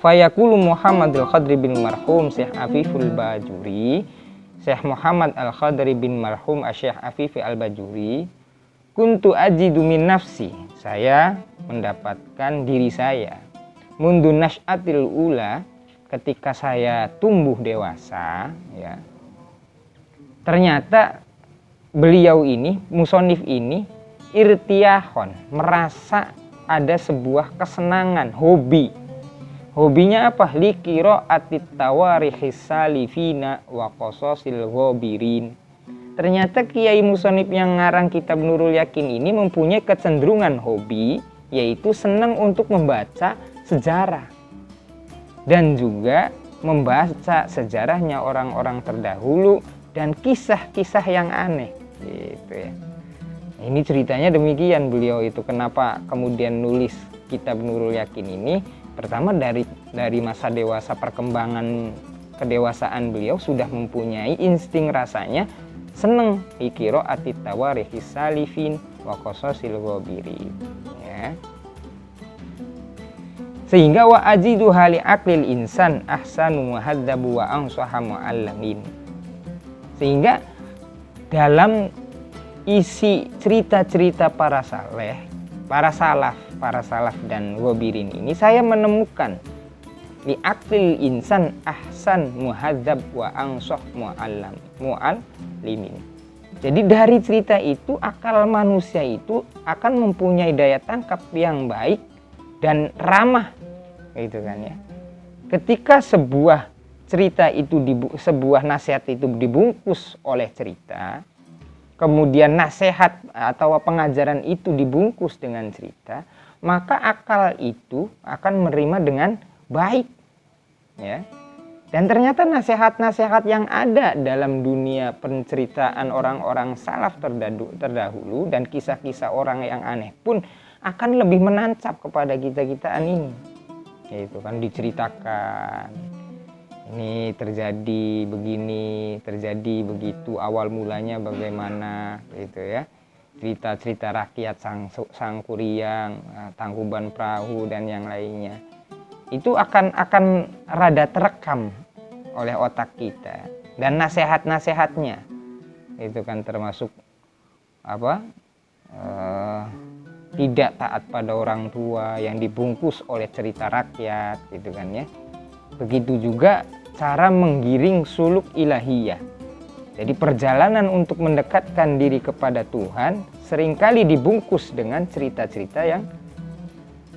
Fayaqulu Muhammad al-Khadri bin marhum Syekh Afiful Bajuri, Syekh Muhammad al-Khadri bin marhum Syekh Afifi al-Bajuri, kuntu ajidu min nafsi, saya mendapatkan diri saya, mundu nasyatil ula, ketika saya tumbuh dewasa, ya. Ternyata beliau ini, musonif ini, irtiyahon, merasa ada sebuah kesenangan, hobi. Hobinya apa? Likiro atit tawarihis salifina wa qososil ghabirin. Ternyata Kiai Musonif yang ngarang kitab Nurul Yakin ini mempunyai kecenderungan hobi, yaitu senang untuk membaca sejarah dan juga membaca sejarahnya orang-orang terdahulu dan kisah-kisah yang aneh, gitu ya. Ini ceritanya demikian, beliau itu kenapa kemudian nulis kitab Nurul Yakin ini. Pertama dari masa dewasa, perkembangan kedewasaan beliau sudah mempunyai insting rasanya seneng ikiro atit tawarihis salifin wa qososil ghabirin, ya. Sehingga wa ajidu hali aklil insan ahsanu muhaddabu wa ansaha mu'allamin. Sehingga dalam isi cerita-cerita para salaf dan ghabirin ini saya menemukan li aklil insan ahsan muhadzab wa ansah mu'allimin. Jadi dari cerita itu akal manusia itu akan mempunyai daya tangkap yang baik dan ramah, gitu kan ya. Ketika sebuah cerita itu sebuah nasihat itu dibungkus oleh cerita, kemudian nasihat atau pengajaran itu dibungkus dengan cerita, maka akal itu akan menerima dengan baik, ya. Dan ternyata nasihat-nasihat yang ada dalam dunia penceritaan orang-orang salaf terdahulu dan kisah-kisah orang yang aneh pun akan lebih menancap kepada kita-kitaan ini. Itu kan diceritakan, ini terjadi begini, terjadi begitu, awal mulanya bagaimana, gitu ya. Cerita-cerita rakyat Sangkuriang, Tangkuban Perahu dan yang lainnya. Itu akan rada terekam oleh otak kita, dan nasihat-nasihatnya itu kan termasuk tidak taat pada orang tua yang dibungkus oleh cerita rakyat, gitu kan ya. Begitu juga cara menggiring suluk ilahiyah. Jadi perjalanan untuk mendekatkan diri kepada Tuhan seringkali dibungkus dengan cerita-cerita yang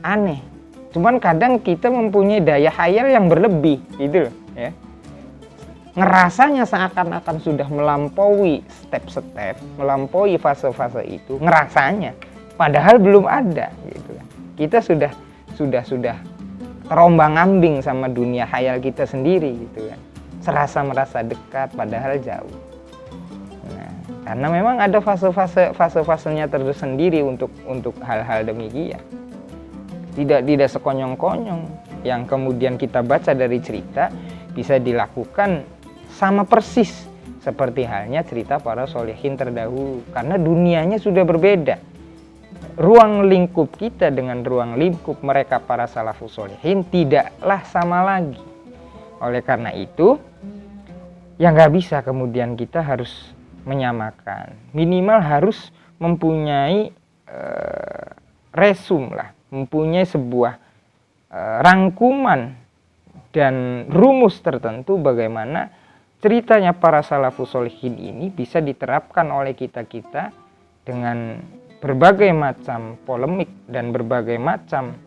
aneh. Cuman kadang kita mempunyai daya khayal yang berlebih, gitu loh, ya. Ngerasanya seakan-akan sudah melampaui step-step, melampaui fase-fase itu, ngerasanya. Padahal belum ada, gitu kan. Kita sudah terombang-ambing sama dunia khayal kita sendiri, gitu kan. Merasa dekat padahal jauh. Nah, karena memang ada fase-fasenya tersendiri untuk hal-hal demikian. Tidak sekonyong-konyong yang kemudian kita baca dari cerita bisa dilakukan sama persis seperti halnya cerita para solehin terdahulu, karena dunianya sudah berbeda. Ruang lingkup kita dengan ruang lingkup mereka para salafus solehin tidaklah sama lagi. Oleh karena itu, ya nggak bisa kemudian kita harus menyamakan. Minimal harus mempunyai resum lah, mempunyai sebuah rangkuman dan rumus tertentu bagaimana ceritanya para salafus solehin ini bisa diterapkan oleh kita-kita dengan berbagai macam polemik dan berbagai macam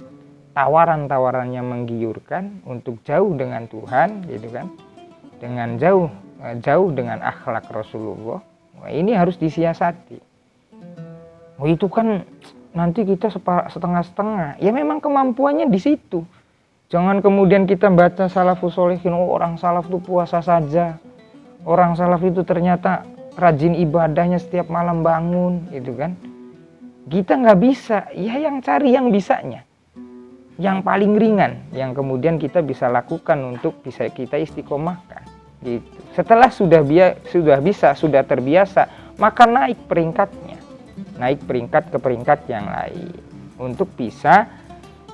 tawaran-tawaran yang menggiurkan untuk jauh dengan Tuhan, gitu kan, dengan jauh dengan akhlak Rasulullah. Wah, ini harus disiasati. Oh, itu kan nanti kita setengah-setengah. Ya memang kemampuannya di situ. Jangan kemudian kita baca salafus solehin, oh orang salaf itu puasa saja. Orang salaf itu ternyata rajin ibadahnya setiap malam bangun, gitu kan. Kita nggak bisa, ya yang cari yang bisanya. Yang paling ringan, yang kemudian kita bisa lakukan untuk bisa kita istiqomahkan. Gitu. Setelah sudah terbiasa maka naik peringkat ke peringkat yang lain untuk bisa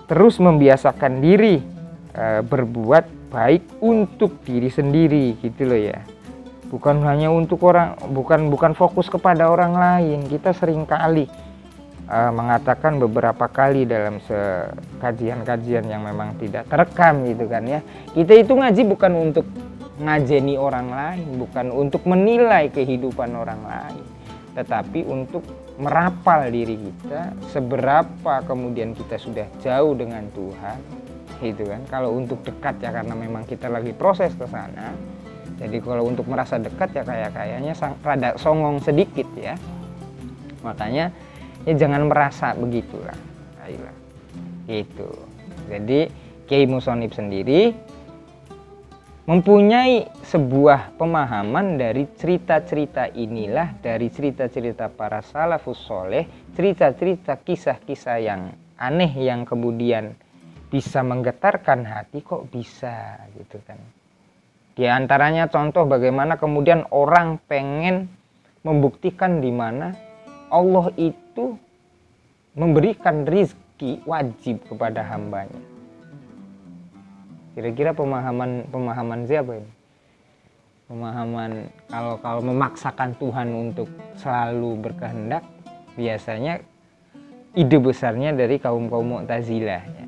terus membiasakan diri berbuat baik untuk diri sendiri gitu loh ya. Bukan hanya untuk orang, bukan fokus kepada orang lain. Kita seringkali mengatakan beberapa kali dalam kajian-kajian yang memang tidak terekam gitu kan ya. Kita itu ngaji bukan untuk ngajeni orang lain, bukan untuk menilai kehidupan orang lain, tetapi untuk merapal diri kita seberapa kemudian kita sudah jauh dengan Tuhan gitu kan. Kalau untuk dekat ya karena memang kita lagi proses ke sana. Jadi kalau untuk merasa dekat ya kayaknya rada songong sedikit ya. Makanya ya jangan merasa begitulah. Ayolah. Gitu. Jadi Kiai Musonib sendiri mempunyai sebuah pemahaman dari cerita-cerita inilah, dari cerita-cerita para salafus soleh, cerita-cerita kisah-kisah yang aneh yang kemudian bisa menggetarkan hati, kok bisa gitu kan. Di antaranya contoh bagaimana kemudian orang pengen membuktikan di mana Allah itu memberikan rizki wajib kepada hambanya. Kira-kira pemahaman siapa ini? Pemahaman kalau memaksakan Tuhan untuk selalu berkehendak, biasanya ide besarnya dari kaum Mu'tazilah ya.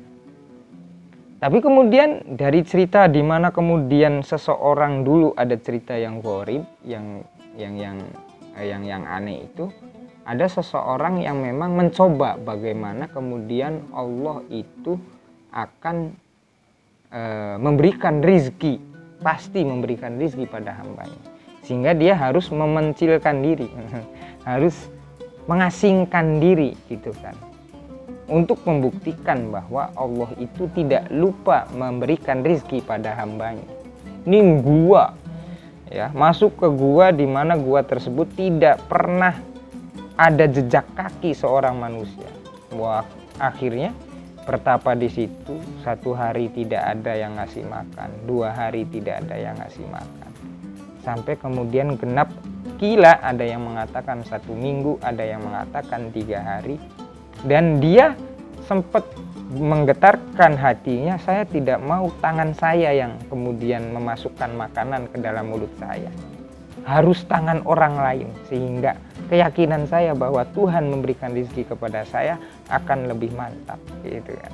Tapi kemudian dari cerita di mana kemudian seseorang dulu ada cerita yang gharib, yang aneh itu, ada seseorang yang memang mencoba bagaimana kemudian Allah itu akan memberikan rizki, pasti memberikan rizki pada hambanya, sehingga dia harus memencilkan diri harus mengasingkan diri gitu kan, untuk membuktikan bahwa Allah itu tidak lupa memberikan rizki pada hambanya. Ini gua ya, masuk ke gua di mana gua tersebut tidak pernah ada jejak kaki seorang manusia. Wah, akhirnya bertapa di situ, 1 hari tidak ada yang ngasih makan, 2 hari tidak ada yang ngasih makan, sampai kemudian genap kila, ada yang mengatakan 1 minggu, ada yang mengatakan 3 hari, dan dia sempat menggetarkan hatinya, saya tidak mau tangan saya yang kemudian memasukkan makanan ke dalam mulut saya, harus tangan orang lain, sehingga keyakinan saya bahwa Tuhan memberikan rezeki kepada saya akan lebih mantap gitu kan.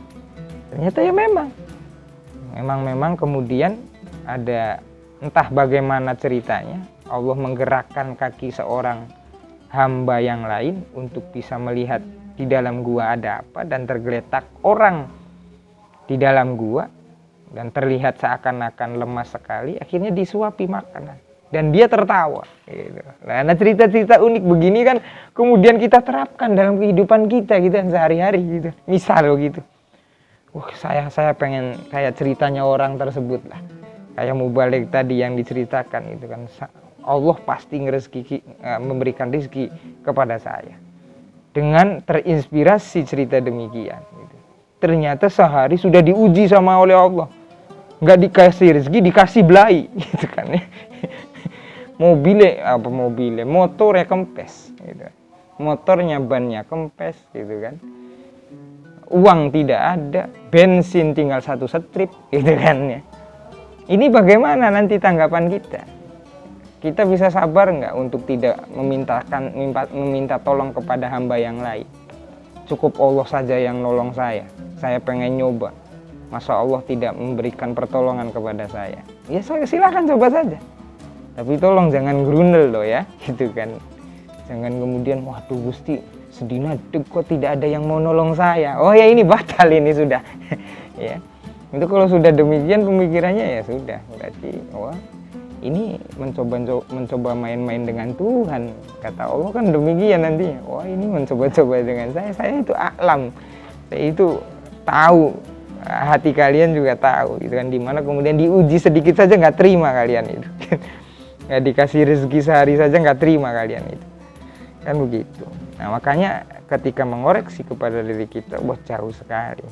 Ternyata ya memang kemudian ada entah bagaimana ceritanya, Allah menggerakkan kaki seorang hamba yang lain untuk bisa melihat di dalam gua ada apa, dan tergeletak orang di dalam gua dan terlihat seakan-akan lemas sekali, akhirnya disuapi makanan dan dia tertawa gitu. Nah, cerita-cerita unik begini kan kemudian kita terapkan dalam kehidupan kita gitu sehari-hari gitu. Misal gitu, wah saya pengen kayak ceritanya orang tersebut lah, kayak Mubalik tadi yang diceritakan itu kan, Allah pasti memberikan rezeki kepada saya dengan terinspirasi cerita demikian gitu. Ternyata sehari sudah diuji sama oleh Allah, nggak dikasih rezeki, dikasih belai gitu kan ya. Motornya kempes gitu. Motornya bannya kempes gitu kan. Uang tidak ada, bensin tinggal 1 strip gitu kan ya. Ini bagaimana nanti tanggapan kita? Kita bisa sabar nggak untuk tidak meminta tolong kepada hamba yang lain? Cukup Allah saja yang nolong saya pengen nyoba, masa Allah tidak memberikan pertolongan kepada saya? Ya saya silakan coba saja, tapi tolong jangan grundel loh ya gitu kan. Jangan kemudian waduh Gusti sedina kok tidak ada yang mau nolong saya, oh ya ini batal ini sudah ya. Itu kalau sudah demikian pemikirannya ya sudah, berarti wah ini mencoba main-main dengan Tuhan, kata Allah kan demikian nantinya. Wah ini mencoba-coba dengan saya itu alam, saya itu tahu, hati kalian juga tahu gitu kan, dimana kemudian diuji sedikit saja nggak terima kalian itu nggak dikasih rezeki sehari saja nggak terima kalian itu kan begitu. Nah makanya ketika mengoreksi kepada diri kita, wah jauh sekali.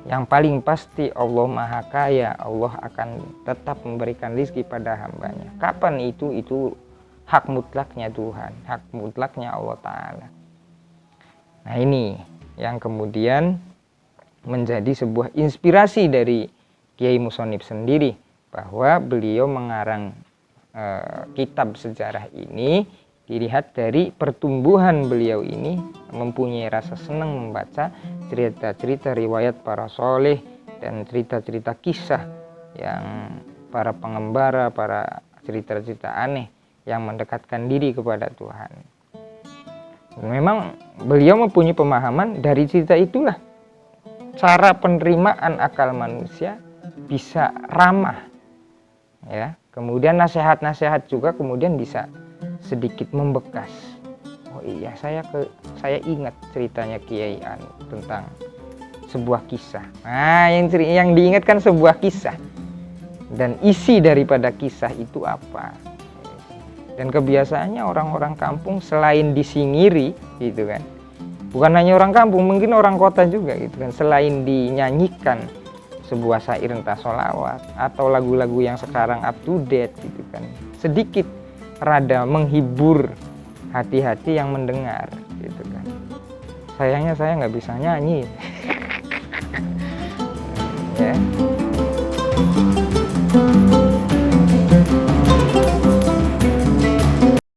Yang paling pasti Allah Maha Kaya, Allah akan tetap memberikan rezeki pada hambanya. Kapan itu hak mutlaknya Tuhan, hak mutlaknya Allah Ta'ala. Nah ini yang kemudian menjadi sebuah inspirasi dari Kiai Musonib sendiri, bahwa beliau mengarang kitab sejarah ini dilihat dari pertumbuhan beliau ini mempunyai rasa senang membaca cerita-cerita riwayat para soleh dan cerita-cerita kisah yang para pengembara, para cerita-cerita aneh yang mendekatkan diri kepada Tuhan. Memang beliau mempunyai pemahaman dari cerita itulah cara penerimaan akal manusia bisa ramah, ya. Kemudian nasihat-nasihat juga kemudian bisa sedikit membekas. Oh iya, saya ingat ceritanya Kiai Anu tentang sebuah kisah. Nah, yang diingatkan sebuah kisah dan isi daripada kisah itu apa. Dan kebiasaannya orang-orang kampung selain disingiri gitu kan, bukan hanya orang kampung, mungkin orang kota juga gitu kan, selain dinyanyikan sebuah syair entah sholawat atau lagu-lagu yang sekarang up to date gitu kan, sedikit rada menghibur hati-hati yang mendengar gitu kan. Sayangnya saya nggak bisa nyanyi